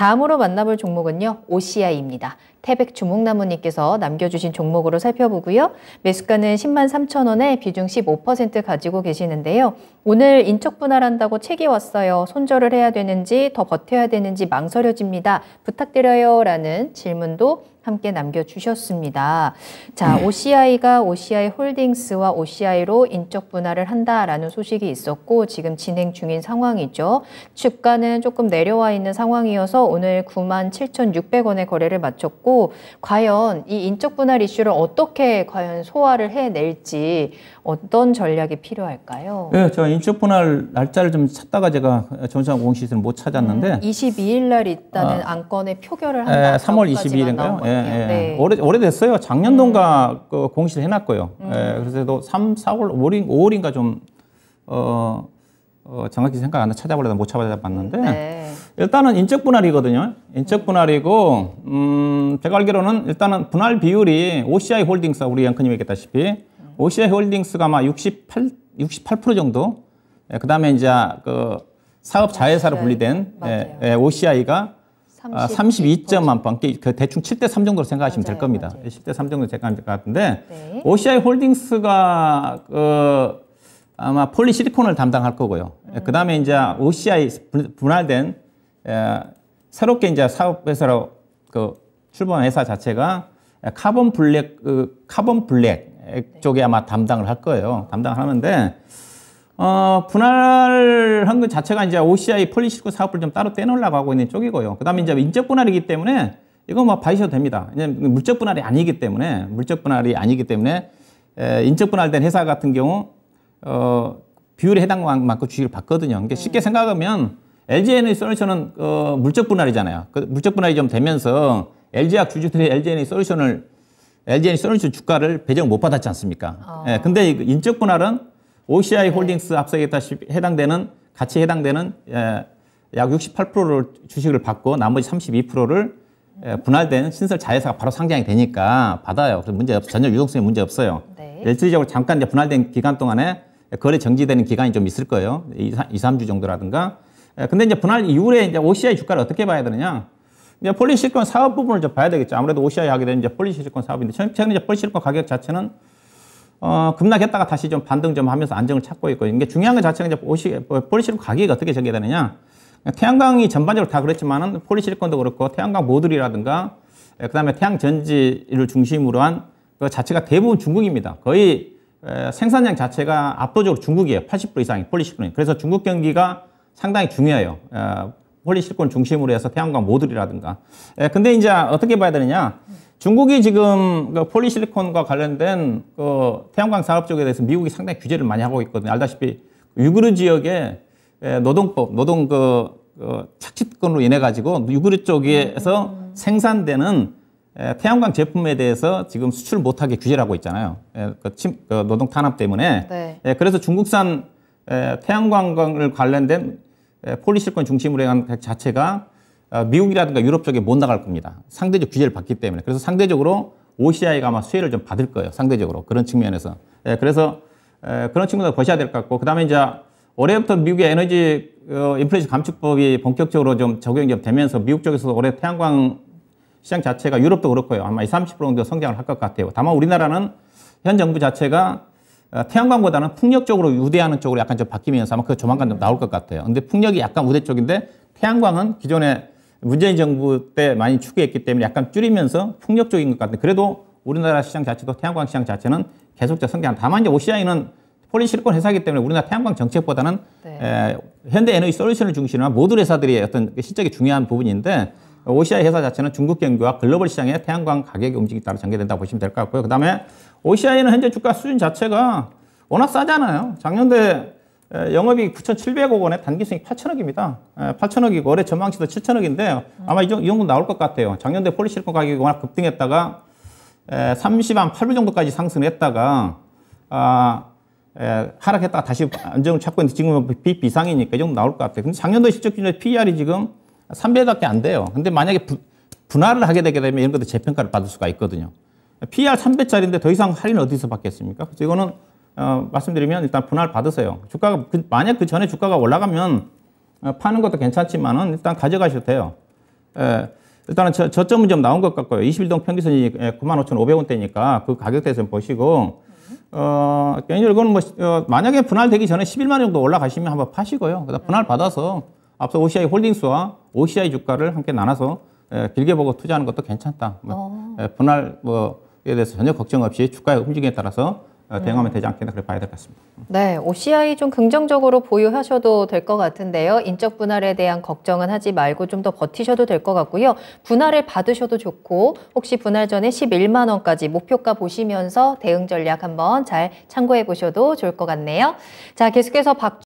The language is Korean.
다음으로 만나볼 종목은요, OCI입니다. 태백 주목나무님께서 남겨주신 종목으로 살펴보고요. 매수가는 103,000원에 비중 15% 가지고 계시는데요. 오늘 인적 분할한다고 책이 왔어요. 손절을 해야 되는지 더 버텨야 되는지 망설여집니다. 부탁드려요 라는 질문도 함께 남겨주셨습니다. 자, OCI가 OCI 홀딩스와 OCI로 인적 분할을 한다라는 소식이 있었고 지금 진행 중인 상황이죠. 주가는 조금 내려와 있는 상황이어서 오늘 97,600원에 거래를 마쳤고 과연 이 인적 분할 이슈를 어떻게 과연 소화를 해낼지 어떤 전략이 필요할까요? 네, 저 인적 분할 날짜를 좀 찾다가 제가 전시장 공시세를 못 찾았는데 22일 날 일단은 안건에 표결을 한다. 3월 22일인가요? 네. 오래됐어요. 작년도인가 공시를 해놨고요. 그래서 3, 4월, 5월인가 좀 정확히 생각 안 나 찾아보려다 못 찾아봤는데 네. 일단은 인적 분할이거든요. 인적 분할이고 제가 알기로는 일단은 분할 비율이 OCI 홀딩스 우리 앵커님 얘기했다시피 OCI 홀딩스가 아마 68% 정도. 그다음에 이제 그 사업 자회사로 분리된 OCI가 32.만 그 대충 7대3 정도로 생각하시면 될 겁니다. 7대3 정도 생각하면 될 것 같은데 네. OCI 홀딩스가 아마 폴리실리콘을 담당할 거고요. 그다음에 이제 OCI 분할된 새롭게 이제 사업회사로 출범한 회사 자체가 카본 블랙 쪽에 아마 담당을 할 거예요. 담당을 하는데 분할한 것 자체가 이제 OCI 폴리실리콘 사업을 좀 따로 떼놓으려고 하고 있는 쪽이고요. 그 다음에 이제 인적 분할이기 때문에 이거 뭐 봐주셔도 됩니다. 물적 분할이 아니기 때문에, 인적 분할된 회사 같은 경우, 비율에 해당하는 만큼 주식을 받거든요. 그러니까 쉽게 생각하면 LG에너지솔루션은 물적 분할이잖아요. 그 물적 분할이 좀 되면서 LG학 주주들이 LG에너지솔루션 주가를 배정 못 받았지 않습니까? 근데 인적 분할은 OCI 홀딩스 앞서 얘기했다시피 같이 해당되는 약 68%를 주식을 받고 나머지 32%를 분할된 신설 자회사가 바로 상장이 되니까 받아요. 그래서 전혀 유동성에 문제 없어요. 네. 일시적으로 잠깐 이제 분할된 기간 동안에 거래 정지되는 기간이 좀 있을 거예요. 2, 3주 정도라든가. 근데 이제 분할 이후에 이제 OCI 주가를 어떻게 봐야 되느냐? 이제 폴리실리콘 사업 부분을 좀 봐야 되겠죠. 아무래도 OCI 하게 되면 이제 폴리실리콘 사업인데 최근에 이제 폴리실리콘 가격 자체는 급락했다가 다시 좀 반등 좀 하면서 안정을 찾고 있고, 이게 중요한 것 자체가 이제 폴리실리콘 가격이 어떻게 정해되느냐. 태양광이 전반적으로 다 그렇지만은 폴리실리콘도 그렇고 태양광 모듈이라든가, 그 다음에 태양전지를 중심으로 한 그 자체가 대부분 중국입니다. 거의 생산량 자체가 압도적으로 중국이에요. 80% 이상이 폴리실리콘이. 그래서 중국 경기가 상당히 중요해요. 폴리실리콘 중심으로 해서 태양광 모듈이라든가. 근데 이제 어떻게 봐야 되느냐. 중국이 지금 그 폴리실리콘과 관련된 그 태양광 사업 쪽에 대해서 미국이 상당히 규제를 많이 하고 있거든요. 알다시피 유구르 지역에 노동 착취권으로 인해 가지고 유구르 쪽에서 생산되는 태양광 제품에 대해서 지금 수출 못하게 규제를 하고 있잖아요. 노동 탄압 때문에. 네. 그래서 중국산 태양광을 관련된 폴리실리콘 중심으로 한 자체가 미국이라든가 유럽 쪽에 못 나갈 겁니다. 상대적 규제를 받기 때문에. 그래서 상대적으로 OCI가 아마 수혜를 좀 받을 거예요. 상대적으로. 그런 측면에서. 그래서 그런 측면에서 보셔야 될 것 같고, 그 다음에 이제 올해부터 미국의 에너지 인플레이션 감축법이 본격적으로 좀 적용이 좀 되면서 미국 쪽에서 올해 태양광 시장 자체가 유럽도 그렇고요. 아마 20, 30% 정도 성장을 할 것 같아요. 다만 우리나라는 현 정부 자체가 태양광보다는 풍력 쪽으로 우대하는 쪽으로 약간 좀 바뀌면서 아마 그 조만간 좀 나올 것 같아요. 근데 풍력이 약간 우대 쪽인데 태양광은 기존에 문재인 정부 때 많이 추구했기 때문에 약간 줄이면서 풍력 쪽인 것 같은데, 그래도 우리나라 시장 자체도 태양광 시장 자체는 계속적 성장. 다만 이제 OCI는 폴리실리콘 회사이기 때문에 우리나라 태양광 정책보다는 현대에너지솔루션을 중심으로 한 모듈 회사들이 어떤 실적이 중요한 부분인데, OCI 회사 자체는 중국 경기와 글로벌 시장의 태양광 가격이 움직이기 따라 전개된다고 보시면 될 것 같고요. 그 다음에 OCI는 현재 주가 수준 자체가 워낙 싸잖아요. 작년도에 영업이익 9,700억 원에 단기 수익 8천억입니다. 8천억이고 올해 전망치도 7천억인데 아마 이 정도 나올 것 같아요. 작년도에 폴리실리콘 가격이 워낙 급등했다가 30한 8불 정도까지 상승했다가 하락했다가 다시 안정을 찾고 있는데 지금은 빚 비상이니까 이 정도 나올 것 같아요. 근데 작년도 실적 기준에 PER이 지금 3배밖에 안 돼요. 근데 만약에 분할을 하게 되게 되면 이런 것도 재평가를 받을 수가 있거든요. PER 3배짜리인데 더 이상 할인을 어디서 받겠습니까? 그래서 이거는 말씀드리면 일단 분할 받으세요. 주가가 만약 그 전에 주가가 올라가면 파는 것도 괜찮지만은 일단 가져가셔도 돼요. 일단은 저점은 좀 나온 것 같고요. 21동 평균선이 95,500원대니까 그 가격대에서 보시고, 개인적으로 그건 만약에 분할되기 전에 11만 원 정도 올라가시면 한번 파시고요. 그다음 분할 받아서 앞서 OCI 홀딩스와 OCI 주가를 함께 나눠서 길게 보고 투자하는 것도 괜찮다. 분할에 대해서 전혀 걱정 없이 주가의 움직임에 따라서 대응하면 되지 않겠나 그렇게 봐야 될 것 같습니다. 네, OCI 좀 긍정적으로 보유하셔도 될 것 같은데요. 인적 분할에 대한 걱정은 하지 말고 좀 더 버티셔도 될 것 같고요. 분할을 받으셔도 좋고 혹시 분할 전에 11만 원까지 목표가 보시면서 대응 전략 한번 잘 참고해 보셔도 좋을 것 같네요. 자, 계속해서